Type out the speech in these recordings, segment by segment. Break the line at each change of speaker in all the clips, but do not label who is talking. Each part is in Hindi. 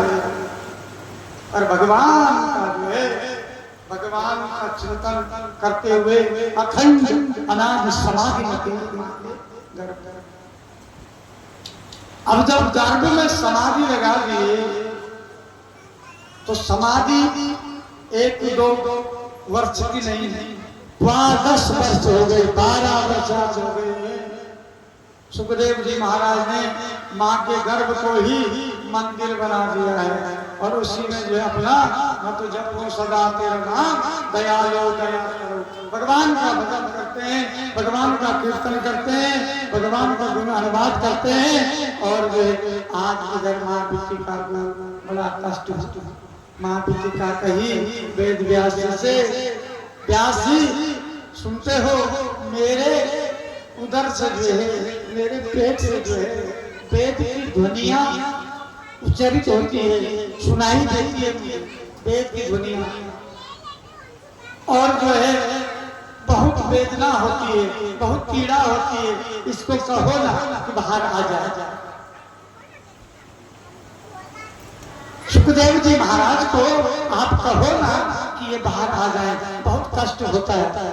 करे। और भगवान का जो है, भगवान का चिंतन करते हुए अखंड अनाद समाधि में अब जब गर्भ में समाधि लगा दिए तो समाधि 1-2 वर्ष की नहीं है, 10 वर्ष हो गए, 12 वर्ष हो गए। सुखदेव जी महाराज ने माँ के गर्भ को ही मंदिर बना दिया है और उसी में जो है अपना न तो जपो सदा तेरा नाम दयालो दया करो, भगवान का भजन करते हैं, भगवान का कीर्तन करते हैं, भगवान का गुण अनुवाद करते हैं। और जो आज इधर माँ बेटी का बड़ा कष्ट, माँ बेटी का कही वेद व्यास से, व्यास जी सुनते हो, मेरे उधर से जो है, मेरे पेट से जो है वेद की ध्वनियां उच्चारित होती है, सुनाई देती है मुझे वेद की ध्वनियां, और जो है बहुत वेदना होती है, बहुत पीड़ा होती है, इसको कहो ना कि बाहर आ जाए। सुखदेव जी महाराज को आप कहो ना कि ये बाहर आ जाए, बहुत कष्ट होता है।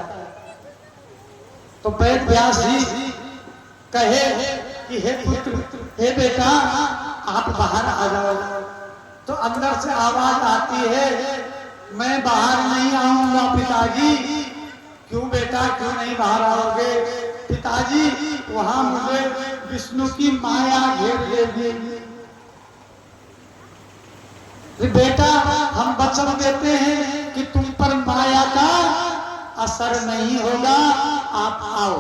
तो वेद व्यास जी कहे कि हे पुत्र, हे बेटा, आप बाहर आ जाओ। तो अंदर से आवाज आती है, मैं बाहर नहीं आऊंगा पिताजी। क्यों बेटा, क्यों नहीं बाहर आओगे? पिताजी वहां मुझे विष्णु की माया घेर लेगी। बेटा हम वचन देते हैं कि तुम पर माया का असर नहीं होगा, आप आओ,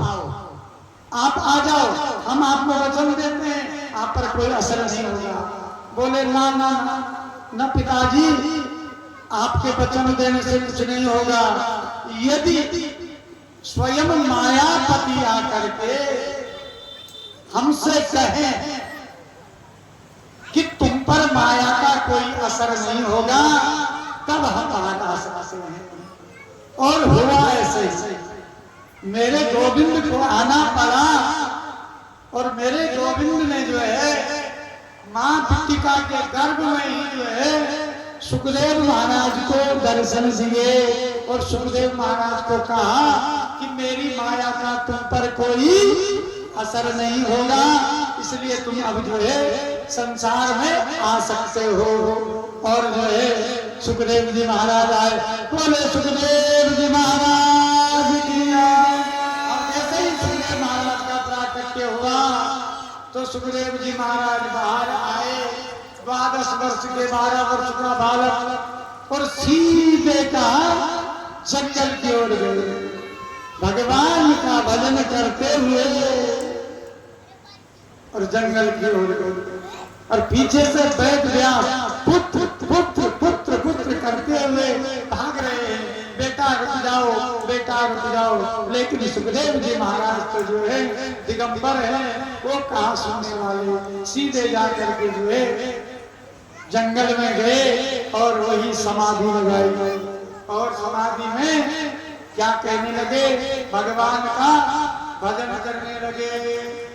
आप आ जाओ, हम आपको वचन देते हैं आप पर कोई असर नहीं होगा। बोले ना ना ना पिताजी, आपके वचन देने से कुछ नहीं होगा। यदि स्वयं मायापति आकर के हमसे कहें कि तुम पर माया का कोई असर नहीं होगा, तब हम बाहर आ सकते हैं। और हुआ ऐसे, मेरे गोविंद को आना पड़ा और मेरे गोविंद ने जो है माँ पिटिका के गर्भ में ही जो है सुखदेव महाराज को दर्शन दिए और सुखदेव महाराज को कहा कि मेरी माया का तुम पर कोई असर नहीं होगा, इसलिए तुम अब जो है संसार में आ सकते हो। और जो है सुखदेव जी महाराज आए, बोले सुखदेव जी महाराज की। और जैसे ही सुखदेव महाराज का प्राकट्य हुआ तो सुखदेव जी महाराज बाहर आए, 12 वर्ष के 12 वर्ष का बालक, और सीधे का जंगल की ओर गए, भगवान का भजन करते हुए और जंगल की ओर गए। और पीछे से वेद व्यास पुत्र पुत्र पुत्र पुत्र करते हुए भाग रहे हैं, बेटा रुक जाओ, बेटा रुक जाओ। लेकिन सुखदेव जी महाराज तो जो है दिगंबर है, वो कहाँ सुनने वाले, सीधे जाकर के जो है जंगल में गए और वही समाधि लगाई। और समाधि में क्या कहने लगे, भगवान का भजन करने लगे।